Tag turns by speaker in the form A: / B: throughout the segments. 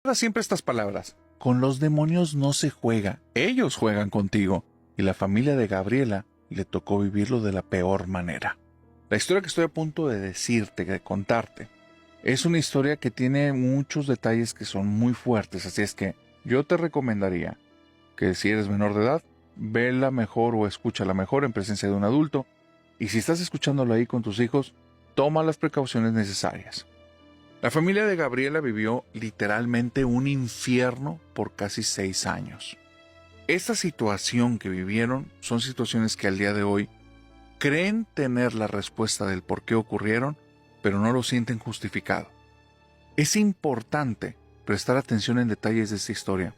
A: Recuerda siempre estas palabras. Con los demonios no se juega, ellos juegan contigo. Y la familia de Gabriela le tocó vivirlo de la peor manera. La historia que estoy a punto de decirte, de contarte, es una historia que tiene muchos detalles que son muy fuertes, así es que yo te recomendaría que si eres menor de edad, vela mejor o escúchala mejor en presencia de un adulto, y si estás escuchándolo ahí con tus hijos, toma las precauciones necesarias. La familia de Gabriela vivió literalmente un infierno por casi 6 años. Esta situación que vivieron son situaciones que al día de hoy creen tener la respuesta del por qué ocurrieron, pero no lo sienten justificado. Es importante prestar atención en detalles de esta historia,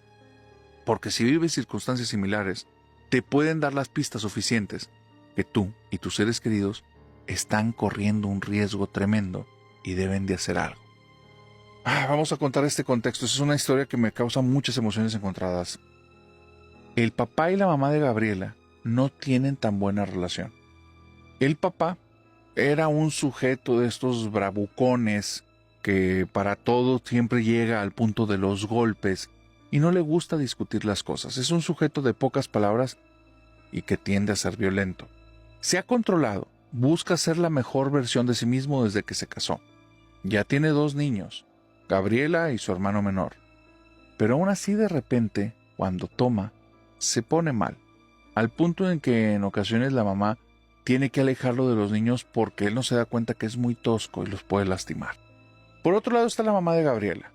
A: porque si vives circunstancias similares, te pueden dar las pistas suficientes que tú y tus seres queridos están corriendo un riesgo tremendo y deben de hacer algo. Vamos a contar este contexto. Es una historia que me causa muchas emociones encontradas. El papá y la mamá de Gabriela no tienen tan buena relación. El papá era un sujeto de estos bravucones que para todo siempre llega al punto de los golpes y no le gusta discutir las cosas. Es un sujeto de pocas palabras y que tiende a ser violento. Se ha controlado, busca ser la mejor versión de sí mismo desde que se casó. Ya tiene 2 niños, Gabriela y su hermano menor. Pero aún así de repente, cuando toma, se pone mal, al punto en que en ocasiones la mamá tiene que alejarlo de los niños porque él no se da cuenta que es muy tosco y los puede lastimar. Por otro lado está la mamá de Gabriela.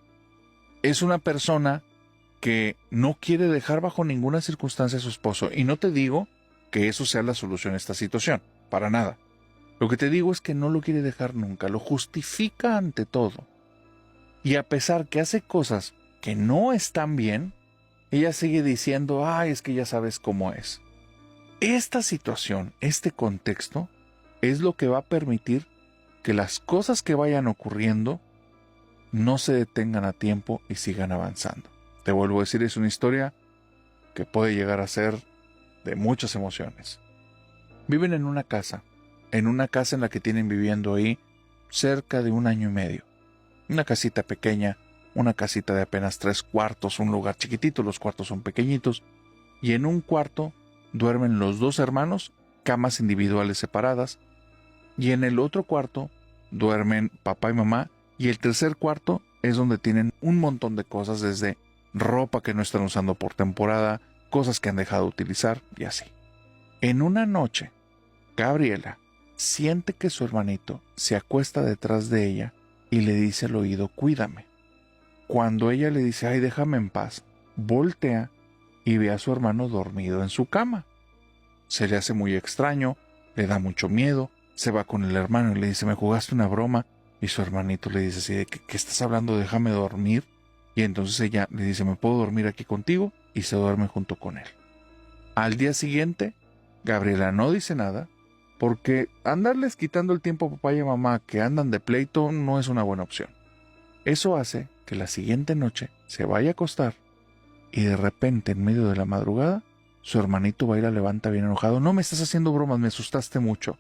A: Es una persona que no quiere dejar bajo ninguna circunstancia a su esposo, y no te digo que eso sea la solución a esta situación, para nada. Lo que te digo es que no lo quiere dejar nunca, lo justifica ante todo. Y a pesar que hace cosas que no están bien, ella sigue diciendo, es que ya sabes cómo es. Esta situación, este contexto, es lo que va a permitir que las cosas que vayan ocurriendo no se detengan a tiempo y sigan avanzando. Te vuelvo a decir, es una historia que puede llegar a ser de muchas emociones. Viven en una casa en la que tienen viviendo ahí cerca de 1 año y medio. Una casita pequeña, una casita de apenas 3 cuartos, un lugar chiquitito, los cuartos son pequeñitos, y en un cuarto duermen los 2 hermanos, camas individuales separadas, y en el otro cuarto duermen papá y mamá, y el tercer cuarto es donde tienen un montón de cosas, desde ropa que no están usando por temporada, cosas que han dejado de utilizar y así. En una noche, Gabriela siente que su hermanito se acuesta detrás de ella y le dice al oído, cuídame. Cuando ella le dice, déjame en paz, voltea y ve a su hermano dormido en su cama. Se le hace muy extraño, le da mucho miedo, se va con el hermano y le dice, me jugaste una broma, y su hermanito le dice así, de ¿qué estás hablando? Déjame dormir. Y entonces ella le dice, ¿me puedo dormir aquí contigo? Y se duerme junto con él. Al día siguiente, Gabriela no dice nada, porque andarles quitando el tiempo a papá y a mamá que andan de pleito no es una buena opción. Eso hace que la siguiente noche se vaya a acostar y de repente, en medio de la madrugada, su hermanito va y la levanta bien enojado. No me estás haciendo bromas, me asustaste mucho.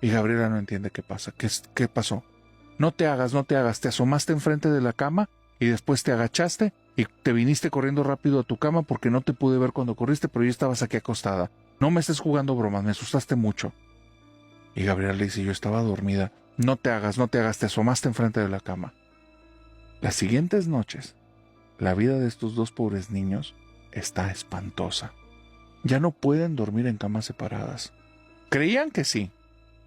A: Y Gabriela no entiende qué pasa. ¿Qué pasó? No te hagas, te asomaste enfrente de la cama y después te agachaste y te viniste corriendo rápido a tu cama porque no te pude ver cuando corriste, pero yo estabas aquí acostada. No me estés jugando bromas, me asustaste mucho. Y Gabriela le dice, yo estaba dormida. No te hagas, te asomaste enfrente de la cama. Las siguientes noches, la vida de estos 2 pobres niños está espantosa. Ya no pueden dormir en camas separadas. Creían que sí,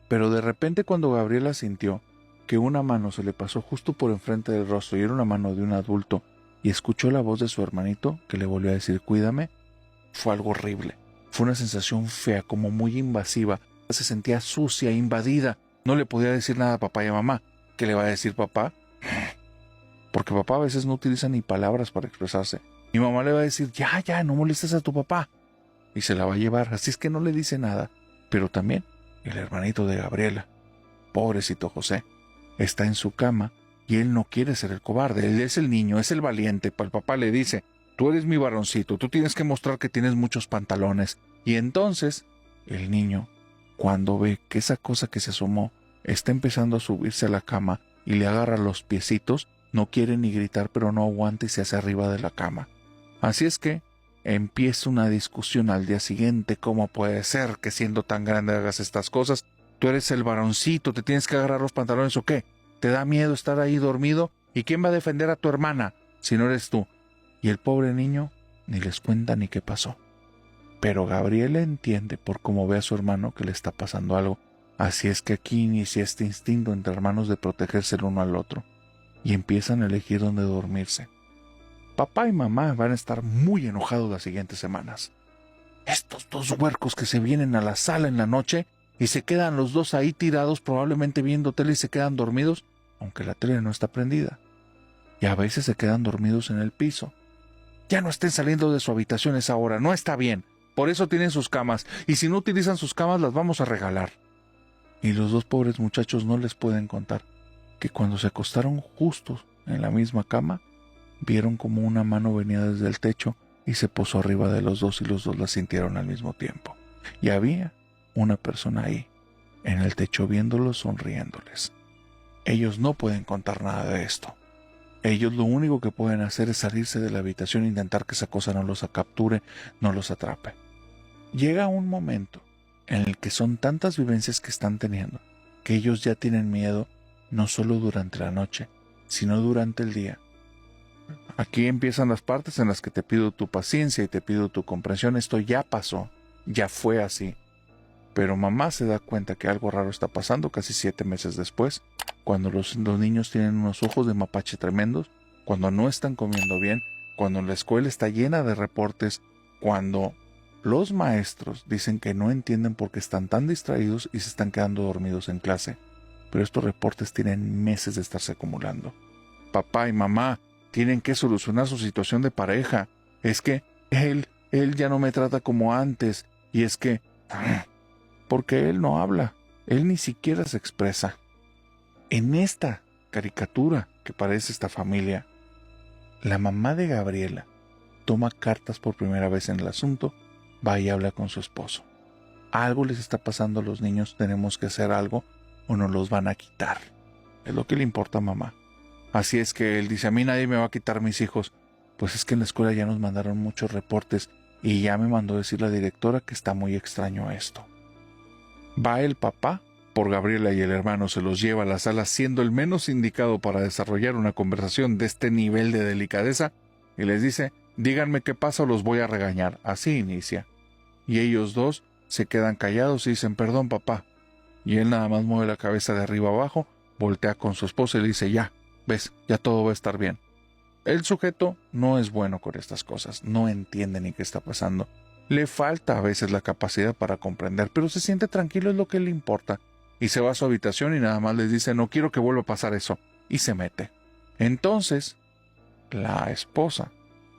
A: pero de repente cuando Gabriela sintió que una mano se le pasó justo por enfrente del rostro y era una mano de un adulto, y escuchó la voz de su hermanito que le volvió a decir cuídame, fue algo horrible. Fue una sensación fea, como muy invasiva. Se sentía sucia, invadida. No le podía decir nada a papá y a mamá. ¿Qué le va a decir papá? Porque papá a veces no utiliza ni palabras para expresarse. Mi mamá le va a decir, ya, no molestes a tu papá. Y se la va a llevar, así es que no le dice nada. Pero también el hermanito de Gabriela, pobrecito José, está en su cama y él no quiere ser el cobarde. Él es el niño, es el valiente. El papá le dice, tú eres mi varoncito, tú tienes que mostrar que tienes muchos pantalones. Y entonces, el niño, cuando ve que esa cosa que se asomó está empezando a subirse a la cama y le agarra los piecitos, No quiere ni gritar, pero no aguanta y se hace arriba de la cama. Así es que empieza una discusión al día siguiente. ¿Cómo puede ser que siendo tan grande hagas estas cosas? Tú eres el varoncito, ¿te tienes que agarrar los pantalones o qué? ¿Te da miedo estar ahí dormido? ¿Y quién va a defender a tu hermana si no eres tú? Y el pobre niño ni les cuenta ni qué pasó. Pero Gabriela entiende por cómo ve a su hermano que le está pasando algo. Así es que aquí inicia este instinto entre hermanos de protegerse el uno al otro. Y empiezan a elegir dónde dormirse. Papá y mamá van a estar muy enojados las siguientes semanas. Estos dos huercos que se vienen a la sala en la noche y se quedan los dos ahí tirados, probablemente viendo tele y se quedan dormidos, aunque la tele no está prendida. Y a veces se quedan dormidos en el piso. Ya no estén saliendo de su habitación esa hora, no está bien. Por eso tienen sus camas, y si no utilizan sus camas las vamos a regalar. Y los dos pobres muchachos no les pueden contar que cuando se acostaron justos en la misma cama, vieron como una mano venía desde el techo y se posó arriba de los dos y los dos la sintieron al mismo tiempo. Y había una persona ahí, en el techo viéndolos, sonriéndoles. Ellos no pueden contar nada de esto. Ellos lo único que pueden hacer es salirse de la habitación e intentar que esa cosa no los capture, no los atrape. Llega un momento en el que son tantas vivencias que están teniendo que ellos ya tienen miedo no solo durante la noche, sino durante el día. Aquí empiezan las partes en las que te pido tu paciencia y te pido tu comprensión. Esto ya pasó, ya fue así. Pero mamá se da cuenta que algo raro está pasando casi 7 meses después, cuando los niños tienen unos ojos de mapache tremendos, cuando no están comiendo bien, cuando la escuela está llena de reportes, cuando los maestros dicen que no entienden por qué están tan distraídos y se están quedando dormidos en clase. Pero estos reportes tienen meses de estarse acumulando. Papá y mamá tienen que solucionar su situación de pareja. Es que él ya no me trata como antes. Y es que... porque él no habla. Él ni siquiera se expresa. En esta caricatura que parece esta familia, la mamá de Gabriela toma cartas por primera vez en el asunto, va y habla con su esposo. Algo les está pasando a los niños, tenemos que hacer algo o nos los van a quitar. Es lo que le importa a mamá. Así es que él dice, a mí nadie me va a quitar mis hijos. Pues es que en la escuela ya nos mandaron muchos reportes y ya me mandó decir la directora que está muy extraño esto. Va el papá por Gabriela y el hermano, se los lleva a la sala siendo el menos indicado para desarrollar una conversación de este nivel de delicadeza y les dice, díganme qué pasa o los voy a regañar. Así inicia. Y ellos dos se quedan callados y dicen, perdón papá. Y él nada más mueve la cabeza de arriba abajo, voltea con su esposa y le dice, ya, ves, ya todo va a estar bien. El sujeto no es bueno con estas cosas, no entiende ni qué está pasando. Le falta a veces la capacidad para comprender, pero se siente tranquilo, es lo que le importa. Y se va a su habitación y nada más les dice, no quiero que vuelva a pasar eso. Y se mete. Entonces, la esposa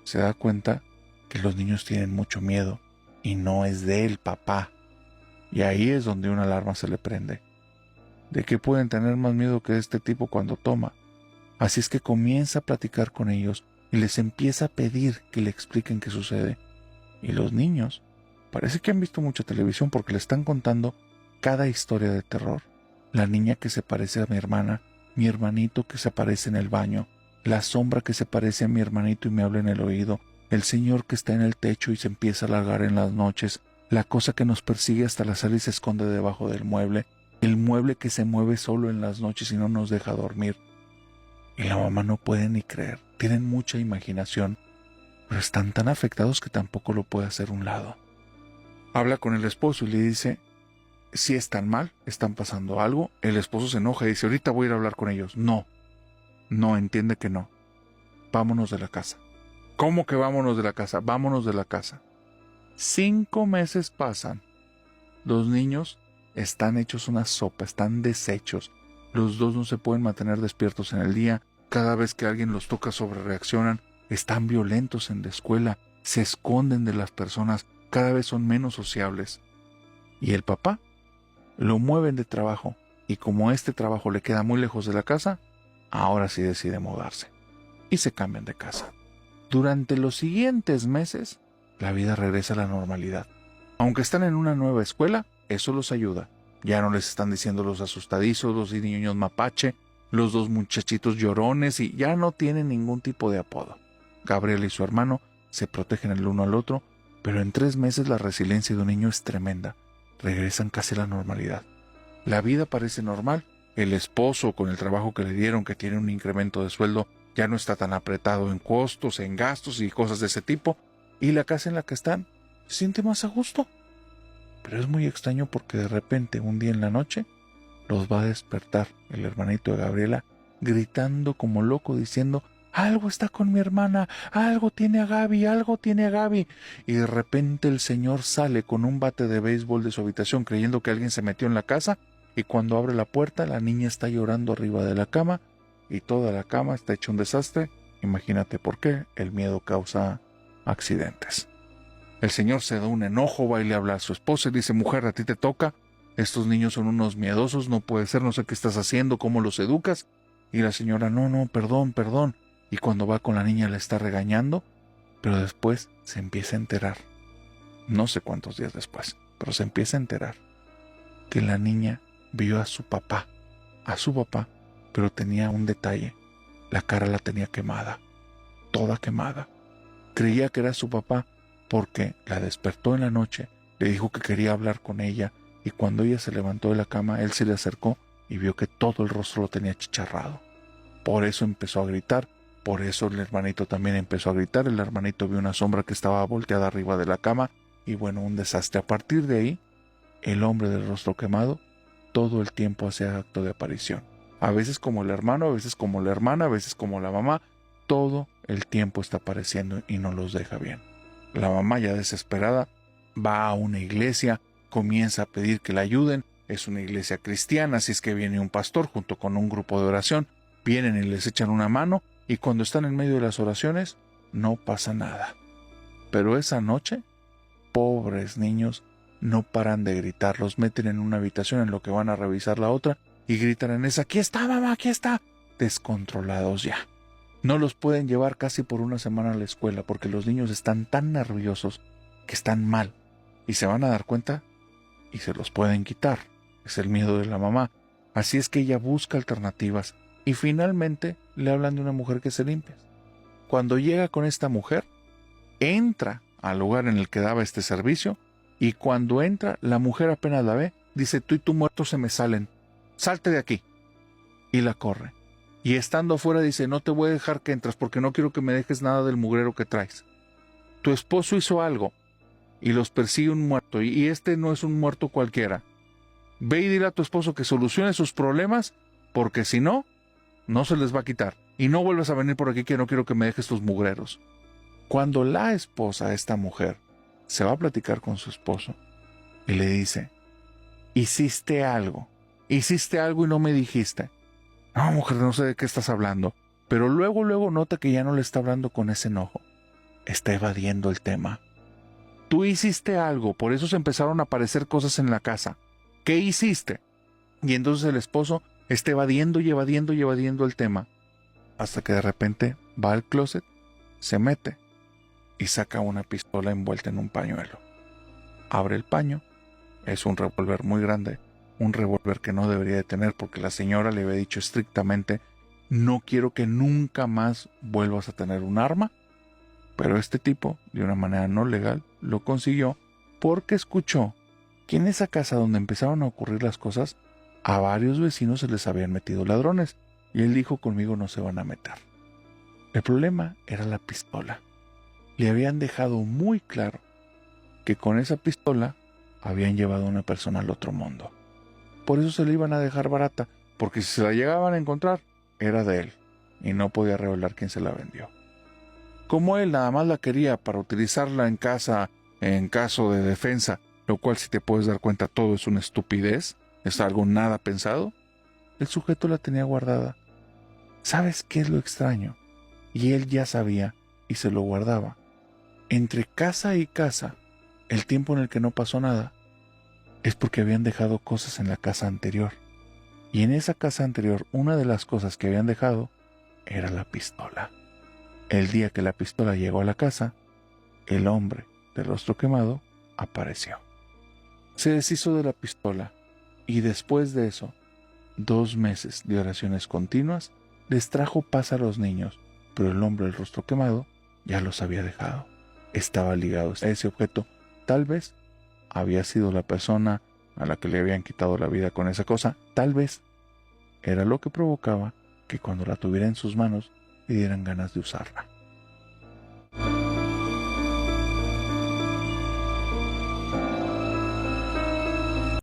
A: se da cuenta que los niños tienen mucho miedo y no es del papá. Y ahí es donde una alarma se le prende. ¿De qué pueden tener más miedo que de este tipo cuando toma? Así es que comienza a platicar con ellos y les empieza a pedir que le expliquen qué sucede. Y los niños parece que han visto mucha televisión porque le están contando cada historia de terror. La niña que se parece a mi hermana, mi hermanito que se aparece en el baño, la sombra que se parece a mi hermanito y me habla en el oído, el señor que está en el techo y se empieza a largar en las noches, la cosa que nos persigue hasta la sala y se esconde debajo del mueble, el mueble que se mueve solo en las noches y no nos deja dormir. Y la mamá no puede ni creer, tienen mucha imaginación, pero están tan afectados que tampoco lo puede hacer a un lado. Habla con el esposo y le dice, si están mal, están pasando algo. El esposo se enoja y dice, ahorita voy a ir a hablar con ellos. No, entiende que no. Vámonos de la casa. ¿Cómo que vámonos de la casa? Vámonos de la casa. 5 meses pasan. Los niños están hechos una sopa, están deshechos. Los dos no se pueden mantener despiertos en el día. Cada vez que alguien los toca sobrereaccionan. Están violentos en la escuela. Se esconden de las personas. Cada vez son menos sociables. Y el papá lo mueven de trabajo. Y como este trabajo le queda muy lejos de la casa, ahora sí decide mudarse. Y se cambian de casa. Durante los siguientes meses, la vida regresa a la normalidad. Aunque están en una nueva escuela, eso los ayuda. Ya no les están diciendo los asustadizos, los niños mapache, los dos muchachitos llorones y ya no tienen ningún tipo de apodo. Gabriela y su hermano se protegen el uno al otro, pero en 3 meses la resiliencia de un niño es tremenda. Regresan casi a la normalidad. La vida parece normal. El esposo, con el trabajo que le dieron, que tiene un incremento de sueldo, ya no está tan apretado en costos, en gastos y cosas de ese tipo. Y la casa en la que están se siente más a gusto. Pero es muy extraño porque de repente, un día en la noche, los va a despertar el hermanito de Gabriela, gritando como loco, diciendo: algo está con mi hermana, algo tiene a Gaby, algo tiene a Gaby. Y de repente el señor sale con un bate de béisbol de su habitación creyendo que alguien se metió en la casa, y cuando abre la puerta la niña está llorando arriba de la cama y toda la cama está hecha un desastre. Imagínate por qué. El miedo causa accidentes. El señor se da un enojo, va y le habla a su esposa y dice: mujer, a ti te toca. Estos niños son unos miedosos, no puede ser, no sé qué estás haciendo, cómo los educas. Y la señora: no, perdón. Y cuando va con la niña la está regañando, pero después se empieza a enterar, no sé cuántos días después, pero se empieza a enterar que la niña vio a su papá, pero tenía un detalle: la cara la tenía quemada, toda quemada. Creía que era su papá porque la despertó en la noche, le dijo que quería hablar con ella, y cuando ella se levantó de la cama, él se le acercó y vio que todo el rostro lo tenía achicharrado. Por eso empezó a gritar, por eso el hermanito también empezó a gritar. El hermanito vio una sombra que estaba volteada arriba de la cama y bueno, un desastre. A partir de ahí, el hombre del rostro quemado todo el tiempo hacía acto de aparición. A veces como el hermano, a veces como la hermana, a veces como la mamá. Todo el tiempo está apareciendo y no los deja bien. La mamá, ya desesperada, va a una iglesia, comienza a pedir que la ayuden. Es una iglesia cristiana, así es que viene un pastor junto con un grupo de oración. Vienen y les echan una mano, y cuando están en medio de las oraciones, no pasa nada. Pero esa noche, pobres niños, no paran de gritar. Los meten en una habitación en lo que van a revisar la otra y gritan en esa: aquí está, mamá, aquí está. Descontrolados ya. No los pueden llevar casi por una semana a la escuela porque los niños están tan nerviosos que están mal y se van a dar cuenta y se los pueden quitar. Es el miedo de la mamá. Así es que ella busca alternativas y finalmente le hablan de una mujer que se limpia. Cuando llega con esta mujer, entra al lugar en el que daba este servicio, y cuando entra, la mujer apenas la ve, dice: tú y tu muerto se me salen, salte de aquí. Y la corre. Y estando afuera dice: no te voy a dejar que entres porque no quiero que me dejes nada del mugrero que traes. Tu esposo hizo algo y los persigue un muerto, y este no es un muerto cualquiera. Ve y dile a tu esposo que solucione sus problemas, porque si no, no se les va a quitar. Y no vuelvas a venir por aquí, que no quiero que me dejes tus mugreros. Cuando la esposa, esta mujer, se va a platicar con su esposo y le dice: hiciste algo y no me dijiste. No, mujer, no sé de qué estás hablando. Pero luego nota que ya no le está hablando con ese enojo. Está evadiendo el tema. Tú hiciste algo, por eso se empezaron a aparecer cosas en la casa. ¿Qué hiciste? Y entonces el esposo está evadiendo el tema, hasta que de repente va al closet, se mete y saca una pistola envuelta en un pañuelo. Abre el paño, es un revólver muy grande, un revólver que no debería de tener porque la señora le había dicho estrictamente: no quiero que nunca más vuelvas a tener un arma. Pero este tipo, de una manera no legal, lo consiguió porque escuchó que en esa casa donde empezaron a ocurrir las cosas, a varios vecinos se les habían metido ladrones, y él dijo: conmigo no se van a meter. El problema era la pistola. Le habían dejado muy claro que con esa pistola habían llevado a una persona al otro mundo. Por eso se la iban a dejar barata, porque si se la llegaban a encontrar, era de él, y no podía revelar quién se la vendió. Como él nada más la quería para utilizarla en casa en caso de defensa, lo cual, si te puedes dar cuenta, todo es una estupidez, es algo nada pensado, el sujeto la tenía guardada. ¿Sabes qué es lo extraño? Y él ya sabía y se lo guardaba. Entre casa y casa, el tiempo en el que no pasó nada, es porque habían dejado cosas en la casa anterior. Y en esa casa anterior, una de las cosas que habían dejado era la pistola. El día que la pistola llegó a la casa, el hombre de rostro quemado apareció. Se deshizo de la pistola y después de eso, 2 meses de oraciones continuas les trajo paz a los niños, pero el hombre del rostro quemado ya los había dejado. Estaba ligado a ese objeto. Tal vez había sido la persona a la que le habían quitado la vida con esa cosa. Tal vez era lo que provocaba que cuando la tuviera en sus manos le dieran ganas de usarla.